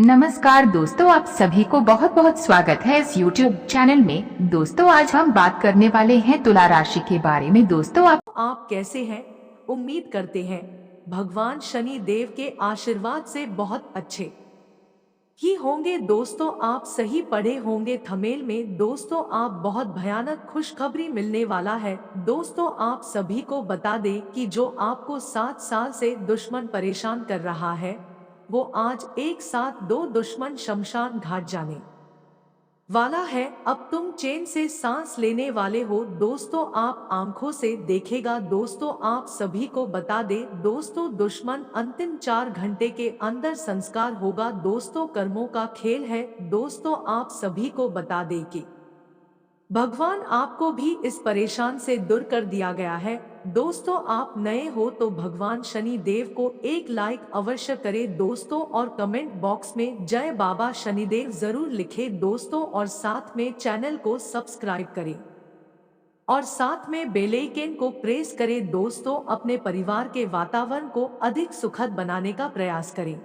नमस्कार दोस्तों, आप सभी को बहुत बहुत स्वागत है इस YouTube चैनल में। दोस्तों, आज हम बात करने वाले हैं तुला राशि के बारे में। दोस्तों, आप कैसे हैं? उम्मीद करते हैं भगवान शनि देव के आशीर्वाद से बहुत अच्छे ही होंगे। दोस्तों, आप सही पढ़े होंगे थंबनेल में। दोस्तों, आप बहुत भयानक खुशखबरी मिलने वाला है। दोस्तों, आप सभी को बता दें कि जो आपको 7 साल से दुश्मन परेशान कर रहा है, वो आज एक साथ दो दुश्मन शमशान घाट जाने वाला है। अब तुम चैन से सांस लेने वाले हो। दोस्तों, आप आंखों से देखेगा। दोस्तों, आप सभी को बता दे दोस्तों, दुश्मन अंतिम 4 घंटे के अंदर संस्कार होगा। दोस्तों, कर्मों का खेल है। दोस्तों, आप सभी को बता दे कि भगवान आपको भी इस परेशान से दूर कर दिया गया है। दोस्तों, आप नए हो तो भगवान शनि देव को एक लाइक अवश्य करें दोस्तों, और कमेंट बॉक्स में जय बाबा शनिदेव जरूर लिखें दोस्तों, और साथ में चैनल को सब्सक्राइब करें और साथ में बेल आइकन को प्रेस करें। दोस्तों, अपने परिवार के वातावरण को अधिक सुखद बनाने का प्रयास करें।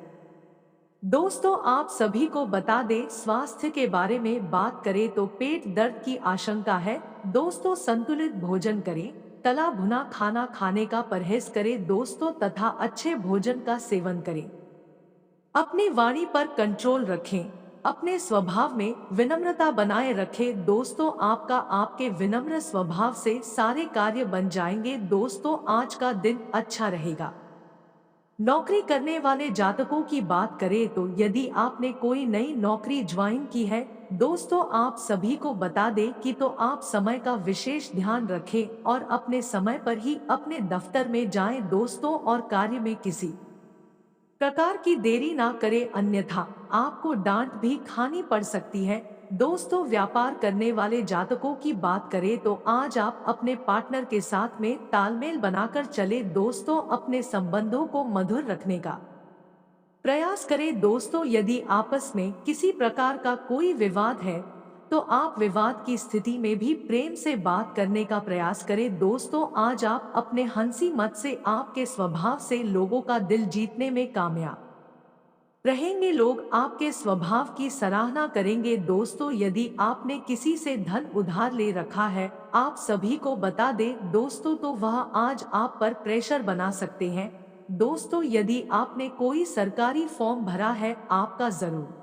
दोस्तों, आप सभी को बता दें स्वास्थ्य के बारे में बात करें तो पेट दर्द की आशंका है। दोस्तों, संतुलित भोजन करें, तला भुना खाना खाने का परहेज करें दोस्तों, तथा अच्छे भोजन का सेवन करें। अपनी वाणी पर कंट्रोल रखें, अपने स्वभाव में विनम्रता बनाए रखें। दोस्तों, आपके विनम्र स्वभाव से सारे कार्य बन जाएंगे। दोस्तों, आज का दिन अच्छा रहेगा। नौकरी करने वाले जातकों की बात करें तो यदि आपने कोई नई नौकरी ज्वाइन की है, दोस्तों, आप सभी को बता दें कि तो आप समय का विशेष ध्यान रखें और अपने समय पर ही अपने दफ्तर में जाएं दोस्तों, और कार्य में किसी प्रकार की देरी ना करें, अन्यथा आपको डांट भी खानी पड़ सकती है। दोस्तों, व्यापार करने वाले जातकों की बात करें तो आज आप अपने पार्टनर के साथ में तालमेल बनाकर चले दोस्तों, अपने संबंधों को मधुर रखने का प्रयास करें। दोस्तों, यदि आपस में किसी प्रकार का कोई विवाद है तो आप विवाद की स्थिति में भी प्रेम से बात करने का प्रयास करें। दोस्तों, आज आप अपने हंसी मत से आपके स्वभाव से लोगों का दिल जीतने में कामयाब रहेंगे। लोग आपके स्वभाव की सराहना करेंगे। दोस्तों, यदि आपने किसी से धन उधार ले रखा है, आप सभी को बता दें दोस्तों, तो वह आज आप पर प्रेशर बना सकते हैं। दोस्तों, यदि आपने कोई सरकारी फॉर्म भरा है, आपका जरूर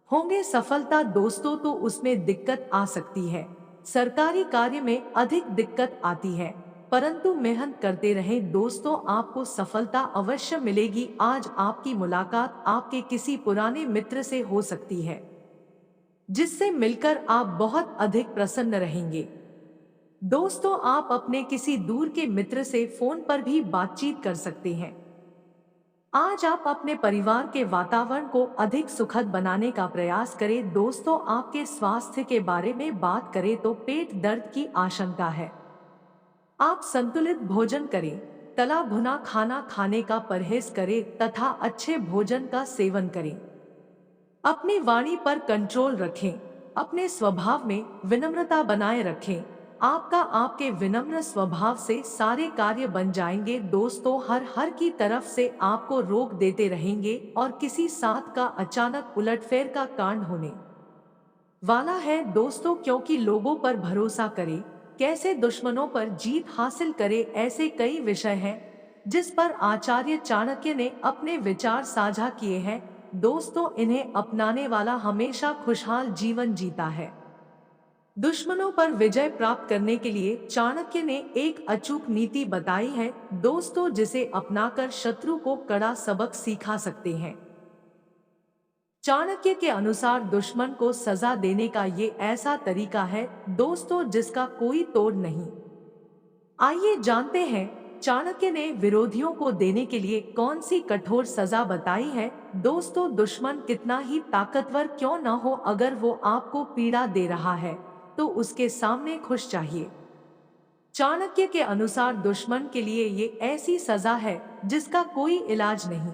होंगे सफलता दोस्तों, तो उसमें दिक्कत आ सकती है। सरकारी कार्य में अधिक दिक्कत आती है, परंतु मेहनत करते रहें दोस्तों, आपको सफलता अवश्य मिलेगी। आज आपकी मुलाकात आपके किसी पुराने मित्र से हो सकती है, जिससे मिलकर आप बहुत अधिक प्रसन्न रहेंगे। दोस्तों, आप अपने किसी दूर के मित्र से फोन पर भी बातचीत कर सकते हैं। आज आप अपने परिवार के वातावरण को अधिक सुखद बनाने का प्रयास करें। दोस्तों, आपके स्वास्थ्य के बारे में बात करें तो पेट दर्द की आशंका है। आप संतुलित भोजन करें, तला भुना खाना खाने का परहेज करें तथा अच्छे भोजन का सेवन करें। अपनी वाणी पर कंट्रोल रखें, अपने स्वभाव में विनम्रता बनाए रखें। आपके विनम्र स्वभाव से सारे कार्य बन जाएंगे। दोस्तों, हर की तरफ से आपको रोक देते रहेंगे और किसी साथ का अचानक उलटफेर का कांड होने वाला है दोस्तों, क्योंकि लोगों पर भरोसा करें, कैसे दुश्मनों पर जीत हासिल करें, ऐसे कई विषय हैं जिस पर आचार्य चाणक्य ने अपने विचार साझा किए हैं। दोस्तों, इन्हें अपनाने वाला हमेशा खुशहाल जीवन जीता है। दुश्मनों पर विजय प्राप्त करने के लिए चाणक्य ने एक अचूक नीति बताई है दोस्तों, जिसे अपनाकर शत्रु को कड़ा सबक सिखा सकते हैं। चाणक्य के अनुसार दुश्मन को सजा देने का ये ऐसा तरीका है दोस्तों, जिसका कोई तोड़ नहीं। आइए जानते हैं चाणक्य ने विरोधियों को देने के लिए कौन सी कठोर सजा बताई है। दोस्तों, दुश्मन कितना ही ताकतवर क्यों न हो, अगर वो आपको पीड़ा दे रहा है तो उसके सामने खुश चाहिए। चाणक्य के अनुसार दुश्मन के लिए ये ऐसी सजा है जिसका कोई इलाज नहीं।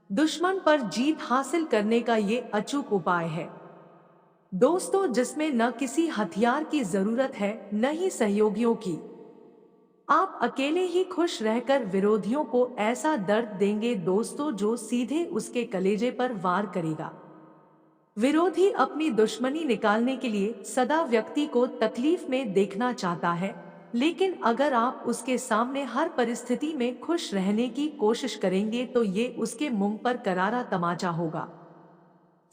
दुश्मन पर जीत हासिल करने का ये अचूक उपाय है दोस्तों, जिसमें न किसी हथियार की जरूरत है, न ही सहयोगियों की। आप अकेले ही खुश रहकर विरोधियों को ऐसा दर्द देंगे दोस्तों जो सीधे उसके कलेजे पर वार करेगा। विरोधी अपनी दुश्मनी निकालने के लिए सदा व्यक्ति को तकलीफ में देखना चाहता है, लेकिन अगर आप उसके सामने हर परिस्थिति में खुश रहने की कोशिश करेंगे तो ये उसके मुंह पर करारा तमाचा होगा।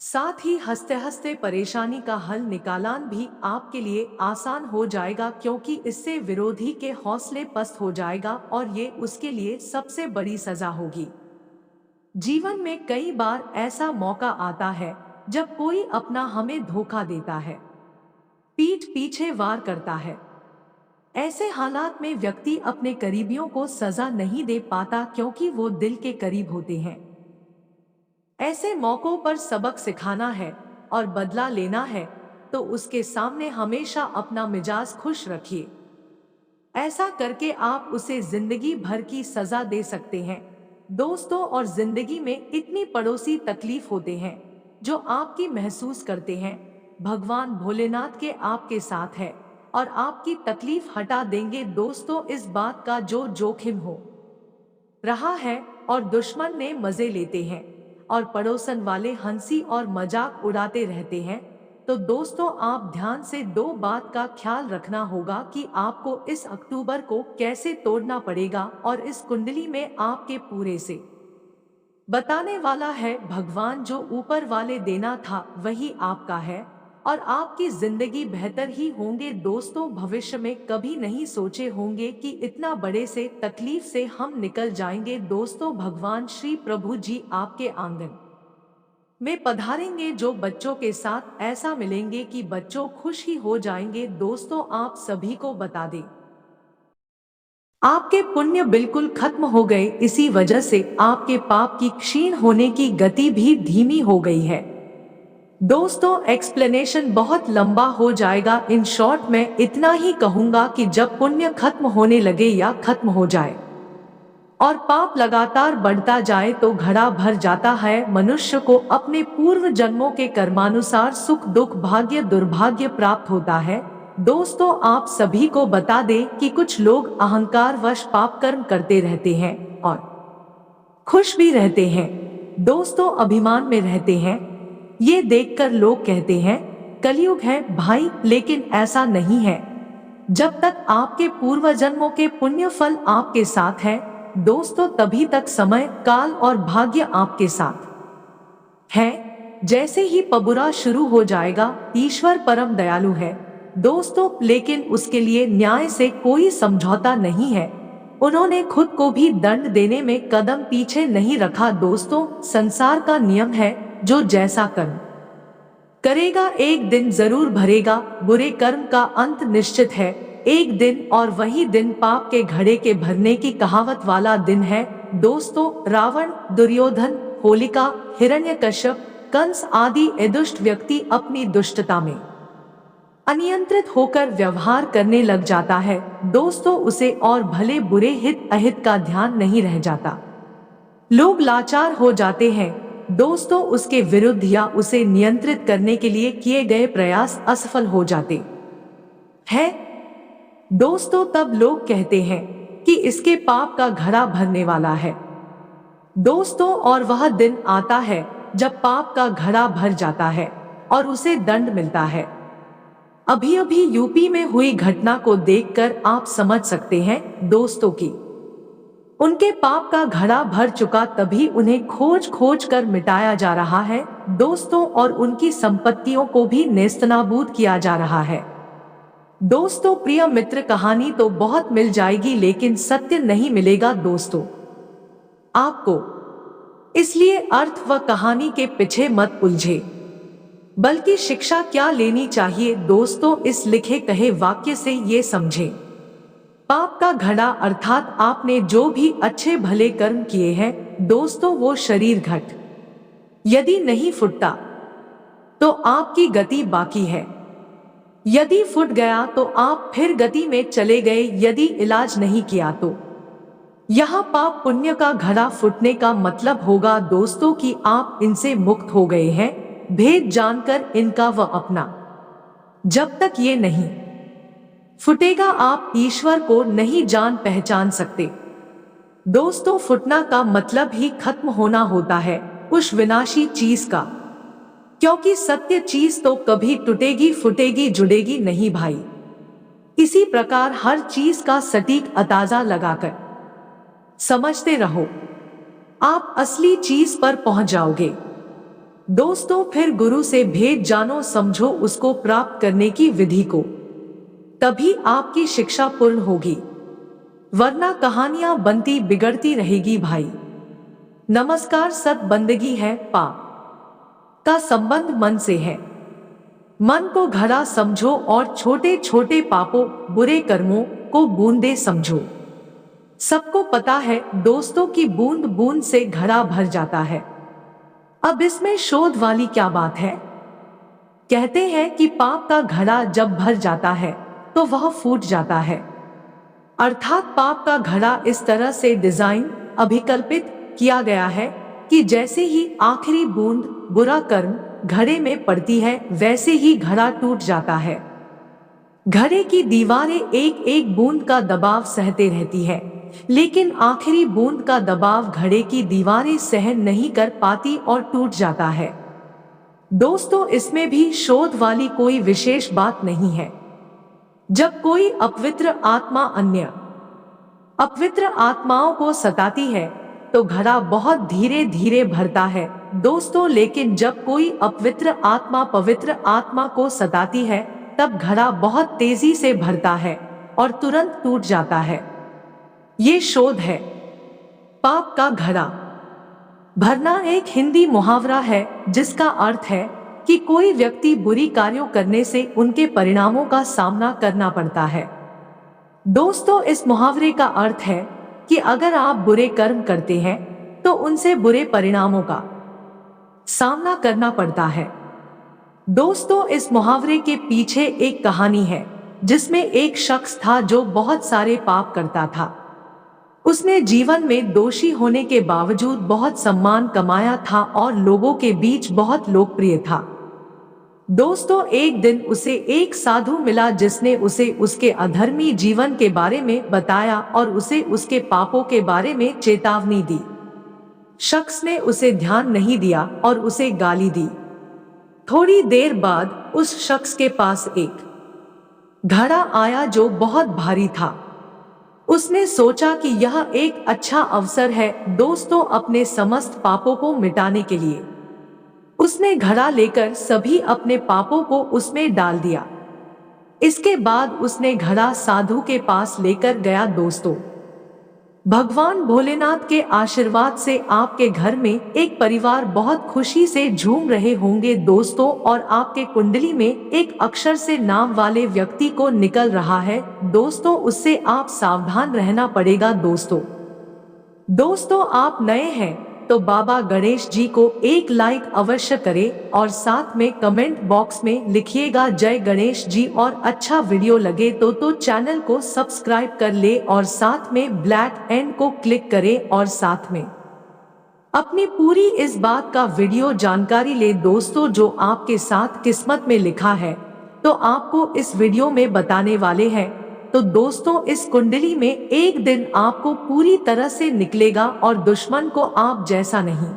साथ ही हंसते हंसते परेशानी का हल निकालना भी आपके लिए आसान हो जाएगा, क्योंकि इससे विरोधी के हौसले पस्त हो जाएगा और ये उसके लिए सबसे बड़ी सजा होगी। जीवन में कई बार ऐसा मौका आता है जब कोई अपना हमें धोखा देता है, पीठ पीछे वार करता है। ऐसे हालात में व्यक्ति अपने करीबियों को सजा नहीं दे पाता, क्योंकि वो दिल के करीब होते हैं। ऐसे मौकों पर सबक सिखाना है और बदला लेना है तो उसके सामने हमेशा अपना मिजाज खुश रखिए। ऐसा करके आप उसे जिंदगी भर की सजा दे सकते हैं दोस्तों। और जिंदगी में इतनी पड़ोसी तकलीफ होते हैं जो आपकी महसूस करते हैं, भगवान भोलेनाथ के आपके साथ है और आपकी तकलीफ हटा देंगे दोस्तों। इस बात का जो जोखिम हो रहा है और दुश्मन ने मजे लेते हैं और पड़ोसन वाले हंसी और मजाक उड़ाते रहते हैं, तो दोस्तों आप ध्यान से दो बात का ख्याल रखना होगा कि आपको इस अक्टूबर को कैसे तोड़ना पड़ेगा। और इस कुंडली में आपके पूरे से बताने वाला है भगवान। जो ऊपर वाले देना था वही आपका है और आपकी जिंदगी बेहतर ही होंगे दोस्तों। भविष्य में कभी नहीं सोचे होंगे कि इतना बड़े से तकलीफ से हम निकल जाएंगे दोस्तों। भगवान श्री प्रभु जी आपके आंगन में पधारेंगे, जो बच्चों के साथ ऐसा मिलेंगे कि बच्चों खुश ही हो जाएंगे दोस्तों। आप सभी को बता दें, आपके पुण्य बिल्कुल खत्म हो गए, इसी वजह से आपके पाप की क्षीण होने की गति भी धीमी हो गई है दोस्तों। एक्सप्लेनेशन बहुत लंबा हो जाएगा, इन शॉर्ट में इतना ही कहूंगा कि जब पुण्य खत्म होने लगे या खत्म हो जाए और पाप लगातार बढ़ता जाए तो घड़ा भर जाता है। मनुष्य को अपने पूर्व जन्मों के कर्मानुसार सुख दुख भाग्य दुर्भाग्य प्राप्त होता है दोस्तों। आप सभी को बता दें कि कुछ लोग अहंकार वश पाप कर्म करते रहते हैं और खुश भी रहते हैं दोस्तों, अभिमान में रहते हैं। ये देखकर लोग कहते हैं कलयुग है भाई, लेकिन ऐसा नहीं है। जब तक आपके पूर्व जन्मों के पुण्य फल आपके साथ है दोस्तों, तभी तक समय काल और भाग्य आपके साथ है। जैसे ही पबुरा शुरू हो जाएगा, ईश्वर परम दयालु है दोस्तों, लेकिन उसके लिए न्याय से कोई समझौता नहीं है। उन्होंने खुद को भी दंड देने में कदम पीछे नहीं रखा दोस्तों। संसार का नियम है, जो जैसा कर्म करेगा एक दिन जरूर भरेगा। बुरे कर्म का अंत निश्चित है एक दिन, और वही दिन पाप के घड़े के भरने की कहावत वाला दिन है दोस्तों। रावण, दुर्योधन, होलिका, हिरण्यकश्यप, कंस आदि दुष्ट व्यक्ति अपनी दुष्टता में अनियंत्रित होकर व्यवहार करने लग जाता है दोस्तों। उसे और भले बुरे हित अहित का ध्यान नहीं रह जाता। लोग लाचार हो जाते हैं दोस्तों, उसके विरुद्ध या उसे नियंत्रित करने के लिए किए गए प्रयास असफल हो जाते हैं दोस्तों। तब लोग कहते हैं कि इसके पाप का घड़ा भरने वाला है दोस्तों। और वह दिन आता है जब पाप का घड़ा भर जाता है और उसे दंड मिलता है। अभी अभी यूपी में हुई घटना को देखकर आप समझ सकते हैं दोस्तों कि उनके पाप का घड़ा भर चुका, तभी उन्हें खोज खोज कर मिटाया जा रहा है दोस्तों, और उनकी संपत्तियों को भी नेस्तनाबूद किया जा रहा है दोस्तों। प्रिय मित्र, कहानी तो बहुत मिल जाएगी लेकिन सत्य नहीं मिलेगा दोस्तों आपको, इसलिए अर्थ व कहानी के पीछे मत उलझे, बल्कि शिक्षा क्या लेनी चाहिए दोस्तों, इस लिखे कहे वाक्य से ये समझे। पाप का घड़ा अर्थात आपने जो भी अच्छे भले कर्म किए हैं दोस्तों, वो शरीर घट यदि नहीं फूटता तो आपकी गति बाकी है। यदि फूट गया तो आप फिर गति में चले गए, यदि इलाज नहीं किया तो। यहाँ पाप पुण्य का घड़ा फूटने का मतलब होगा दोस्तों कि आप इनसे मुक्त हो गए हैं, भेद जानकर इनका व अपना। जब तक ये नहीं फूटेगा आप ईश्वर को नहीं जान पहचान सकते। दोस्तों, फूटना का मतलब ही खत्म होना होता है उस विनाशी चीज का, क्योंकि सत्य चीज तो कभी टूटेगी फूटेगी जुड़ेगी नहीं भाई। इसी प्रकार हर चीज का सटीक अंदाजा लगाकर समझते रहो, आप असली चीज पर पहुंच जाओगे। दोस्तों, फिर गुरु से भेद जानो, समझो उसको प्राप्त करने की विधि को, तभी आपकी शिक्षा पूर्ण होगी, वरना कहानियां बनती बिगड़ती रहेगी भाई। नमस्कार। सत बंदगी है, पाप का संबंध मन से है। मन को घड़ा समझो और छोटे छोटे पापों बुरे कर्मों को बूंदे समझो। सबको पता है दोस्तों की बूंद बूंद से घड़ा भर जाता है। अब इसमें शोध वाली क्या बात है। कहते हैं कि पाप का घड़ा जब भर जाता है तो वह फूट जाता है, अर्थात पाप का घड़ा इस तरह से डिजाइन अभिकल्पित किया गया है कि जैसे ही आखिरी बूंद बुरा कर्म घड़े में पड़ती है वैसे ही घड़ा टूट जाता है। घड़े की दीवारें एक एक बूंद का दबाव सहते रहती है, लेकिन आखिरी बूंद का दबाव घड़े की दीवारें सहन नहीं कर पाती और टूट जाता है। दोस्तों, इसमें भी शोध वाली कोई विशेष बात नहीं है। जब कोई अपवित्र आत्मा अन्य अपवित्र आत्माओं को सताती है तो घड़ा बहुत धीरे धीरे भरता है दोस्तों, लेकिन जब कोई अपवित्र आत्मा पवित्र आत्मा को सताती है तब घड़ा बहुत तेजी से भरता है और तुरंत टूट जाता है। ये शोध है। पाप का घड़ा भरना एक हिंदी मुहावरा है जिसका अर्थ है कि कोई व्यक्ति बुरी कार्यों करने से उनके परिणामों का सामना करना पड़ता है। दोस्तों, इस मुहावरे का अर्थ है कि अगर आप बुरे कर्म करते हैं तो उनसे बुरे परिणामों का सामना करना पड़ता है। दोस्तों, इस मुहावरे के पीछे एक कहानी है जिसमें एक शख्स था जो बहुत सारे पाप करता था। उसने जीवन में दोषी होने के बावजूद बहुत सम्मान कमाया था और लोगों के बीच बहुत लोकप्रिय था। दोस्तों, एक दिन उसे एक साधु मिला जिसने उसे उसके अधर्मी जीवन के बारे में बताया और उसे उसके पापों के बारे में चेतावनी दी। शख्स ने उसे ध्यान नहीं दिया और उसे गाली दी। थोड़ी देर बाद उस शख्स के पास एक घड़ा आया जो बहुत भारी था। उसने सोचा कि यह एक अच्छा अवसर है दोस्तों अपने समस्त पापों को मिटाने के लिए। उसने घड़ा लेकर सभी अपने पापों को उसमें डाल दिया। इसके बाद उसने घड़ा साधु के पास लेकर गया। दोस्तों, भगवान भोलेनाथ के आशीर्वाद से आपके घर में एक परिवार बहुत खुशी से झूम रहे होंगे दोस्तों, और आपके कुंडली में एक अक्षर से नाम वाले व्यक्ति को निकल रहा है दोस्तों, उससे आप सावधान रहना पड़ेगा। दोस्तों, आप नए हैं तो बाबा गणेश जी को एक लाइक अवश्य करें और साथ में कमेंट बॉक्स में लिखिएगा जय गणेश जी, और अच्छा वीडियो लगे तो चैनल को सब्सक्राइब कर ले और साथ में ब्लैक एंड को क्लिक करें और साथ में अपनी पूरी इस बात का वीडियो जानकारी ले दोस्तों, जो आपके साथ किस्मत में लिखा है तो आपको इस वीडियो में बताने वाले हैं। तो दोस्तों, इस कुंडली में एक दिन आपको पूरी तरह से निकलेगा और दुश्मन को आप जैसा नहीं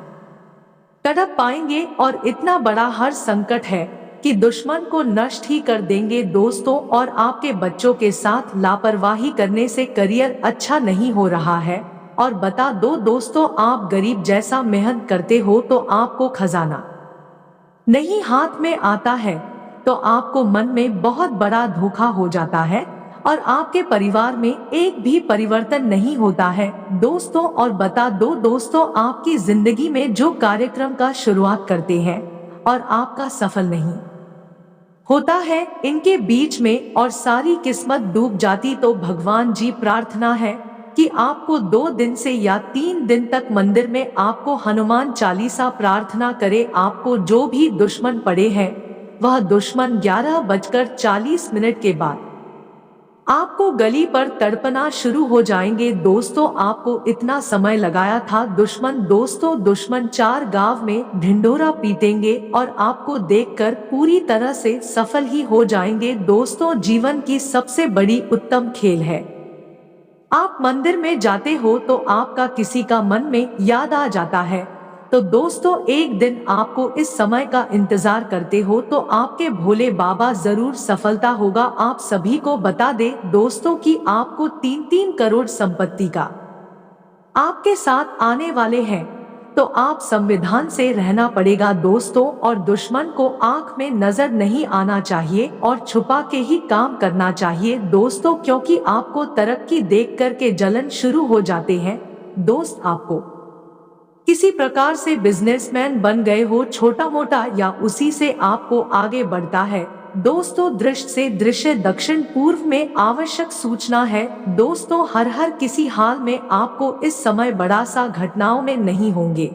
तड़प पाएंगे, और इतना बड़ा हर संकट है कि दुश्मन को नष्ट ही कर देंगे दोस्तों। और आपके बच्चों के साथ लापरवाही करने से करियर अच्छा नहीं हो रहा है, और बता दो दोस्तों, आप गरीब जैसा मेहनत करते हो तो आपको खजाना नहीं हाथ में आता है तो आपको मन में बहुत बड़ा धोखा हो जाता है और आपके परिवार में एक भी परिवर्तन नहीं होता है दोस्तों। और बता दो दोस्तों, आपकी जिंदगी में जो कार्यक्रम का शुरुआत करते हैं और आपका सफल नहीं होता है, इनके बीच में और सारी किस्मत डूब जाती तो भगवान जी प्रार्थना है कि आपको 2 दिन से या 3 दिन तक मंदिर में आपको हनुमान चालीसा प्रार्थना करे। आपको जो भी दुश्मन पड़े हैं वह दुश्मन 11:40 के बाद आपको गली पर तड़पना शुरू हो जाएंगे। दोस्तों आपको इतना समय लगाया था दुश्मन 4 गांव में ढिंढोरा पीटेंगे और आपको देखकर पूरी तरह से सफल ही हो जाएंगे। दोस्तों जीवन की सबसे बड़ी उत्तम खेल है। आप मंदिर में जाते हो तो आपका किसी का मन में याद आ जाता है। तो दोस्तों एक दिन आपको इस समय का इंतजार करते हो तो आपके भोले बाबा जरूर सफलता होगा। आप सभी को बता दे दोस्तों कि आपको 3-3 करोड़ संपत्ति का आपके साथ आने वाले हैं। तो आप संविधान से रहना पड़ेगा दोस्तों, और दुश्मन को आंख में नजर नहीं आना चाहिए और छुपा के ही काम करना चाहिए दोस्तों, क्योंकि आपको तरक्की देख कर के जलन शुरू हो जाते हैं। दोस्त आपको किसी प्रकार से बिजनेसमैन बन गए हो, छोटा मोटा, या उसी से आपको आगे बढ़ता है। दोस्तों दृष्ट से दृश्य दक्षिण पूर्व में आवश्यक सूचना है। दोस्तों हर किसी हाल में आपको इस समय बड़ा सा घटनाओं में नहीं होंगे,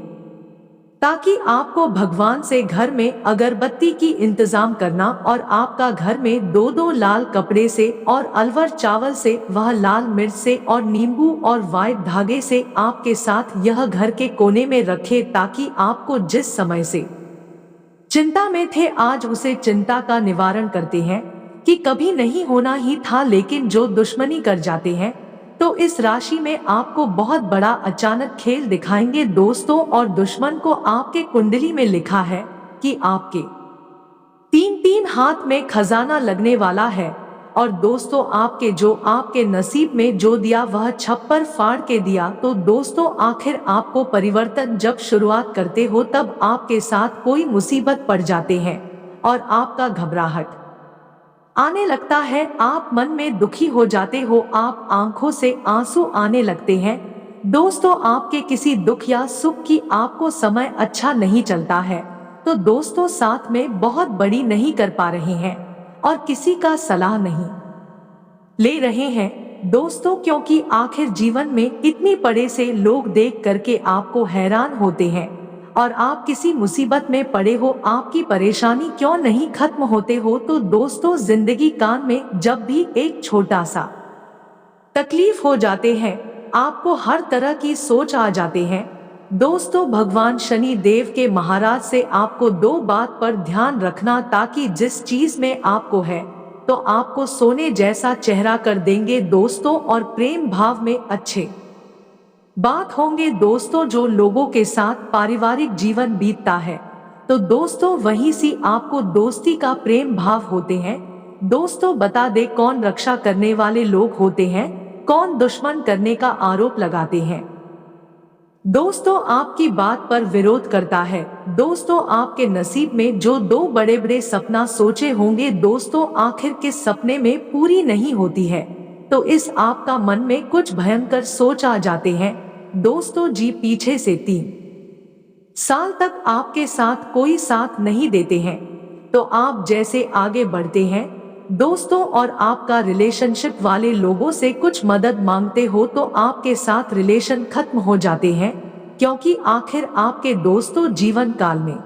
ताकि आपको भगवान से घर में अगरबत्ती की इंतजाम करना और आपका घर में 2-2 लाल कपड़े से और अलवर चावल से, वह लाल मिर्च से और नींबू और वाइट धागे से आपके साथ यह घर के कोने में रखे, ताकि आपको जिस समय से चिंता में थे आज उसे चिंता का निवारण करते हैं कि कभी नहीं होना ही था, लेकिन जो दुश्मनी कर जाते हैं तो इस राशि में आपको बहुत बड़ा अचानक खेल दिखाएंगे दोस्तों। और दुश्मन को आपके कुंडली में लिखा है कि आपके 3-3 हाथ में खजाना लगने वाला है। और दोस्तों आपके नसीब में जो दिया वह छप्पर फाड़ के दिया। तो दोस्तों आखिर आपको परिवर्तन जब शुरुआत करते हो तब आपके साथ कोई मुसीबत पड़ जाते हैं और आपका घबराहट आने लगता है, आप मन में दुखी हो जाते हो, आप आंखों से आंसू आने लगते हैं। दोस्तों आपके किसी दुख या सुख की आपको समय अच्छा नहीं चलता है। तो दोस्तों साथ में बहुत बड़ी नहीं कर पा रहे हैं और किसी का सलाह नहीं ले रहे हैं दोस्तों, क्योंकि आखिर जीवन में इतनी बड़े से लोग देख करके आपको हैरान होते हैं और आप किसी मुसीबत में पड़े हो, आपकी परेशानी क्यों नहीं खत्म होते हो। तो दोस्तों जिंदगी कान में जब भी एक छोटा सा तकलीफ हो जाते हैं, आपको हर तरह की सोच आ जाते हैं। दोस्तों भगवान शनि देव के महाराज से आपको 2 बात पर ध्यान रखना, ताकि जिस चीज में आपको है तो आपको सोने जैसा चेहरा कर देंगे दोस्तों, और प्रेम भाव में अच्छे बात होंगे दोस्तों। जो लोगों के साथ पारिवारिक जीवन बीतता है तो दोस्तों वहीं से आपको दोस्ती का प्रेम भाव होते हैं। दोस्तों बता दे कौन रक्षा करने वाले लोग होते हैं, कौन दुश्मन करने का आरोप लगाते हैं। दोस्तों आपकी बात पर विरोध करता है। दोस्तों आपके नसीब में जो 2 बड़े बड़े सपना सोचे होंगे दोस्तों, आखिर किस सपने में पूरी नहीं होती है। तो इस आपका मन में कुछ भयंकर सोच आ जाते हैं दोस्तों जी। पीछे से 3 साल तक आपके साथ कोई साथ नहीं देते हैं, तो आप जैसे आगे बढ़ते हैं दोस्तों और आपका रिलेशनशिप वाले लोगों से कुछ मदद मांगते हो तो आपके साथ रिलेशन खत्म हो जाते हैं, क्योंकि आखिर आपके दोस्तों जीवन काल में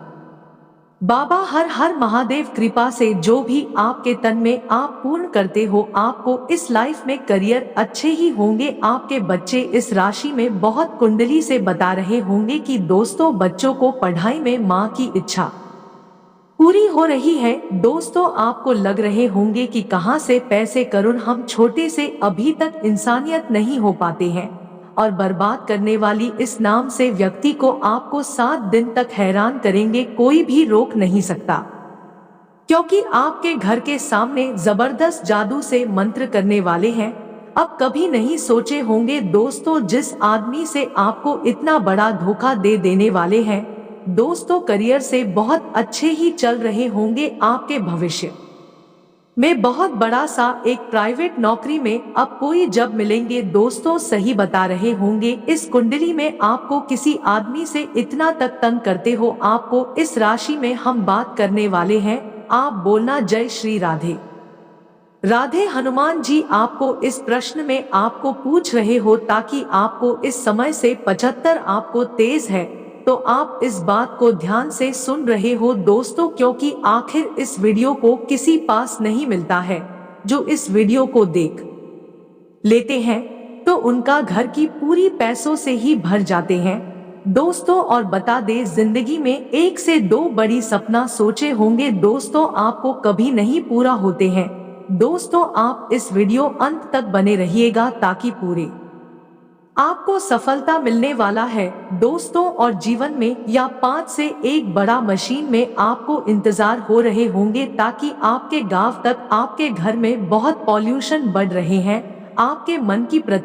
बाबा हर महादेव कृपा से जो भी आपके तन में आप पूर्ण करते हो, आपको इस लाइफ में करियर अच्छे ही होंगे। आपके बच्चे इस राशि में बहुत कुंडली से बता रहे होंगे कि दोस्तों बच्चों को पढ़ाई में माँ की इच्छा पूरी हो रही है। दोस्तों आपको लग रहे होंगे कि कहां से पैसे करूं, हम छोटे से अभी तक इंसानियत नहीं हो पाते हैं, और बर्बाद करने वाली इस नाम से व्यक्ति को आपको 7 दिन तक हैरान करेंगे, कोई भी रोक नहीं सकता, क्योंकि आपके घर के सामने जबरदस्त जादू से मंत्र करने वाले हैं। अब कभी नहीं सोचे होंगे दोस्तों जिस आदमी से आपको इतना बड़ा धोखा दे देने वाले हैं। दोस्तों करियर से बहुत अच्छे ही चल रहे होंगे, आपके भविष्य में बहुत बड़ा सा एक प्राइवेट नौकरी में अब कोई जब मिलेंगे दोस्तों, सही बता रहे होंगे। इस कुंडली में आपको किसी आदमी से इतना तक तंग करते हो, आपको इस राशि में हम बात करने वाले हैं। आप बोलना जय श्री राधे राधे। हनुमान जी आपको इस प्रश्न में आपको पूछ रहे हो, ताकि आपको इस समय से 75 आपको तेज है, तो आप इस बात को ध्यान से सुन रहे हो दोस्तों, क्योंकि आखिर इस वीडियो को किसी पास नहीं मिलता है जो इस वीडियो को देख लेते हैं तो उनका घर की पूरी पैसों से ही भर जाते हैं। दोस्तों और बता दे, जिंदगी में 1 से 2 बड़ी सपना सोचे होंगे दोस्तों, आपको कभी नहीं पूरा होते हैं। दोस्तों आप इस वीडियो अंत तक बने रहिएगा ताकि पूरे आपको सफलता मिलने वाला है दोस्तों। और जीवन में या 5 से 1 बड़ा मशीन में आपको इंतजार हो रहे होंगे, ताकि आपके गांव तक आपके घर में बहुत पॉल्यूशन बढ़ रहे हैं। आपके मन की प्रति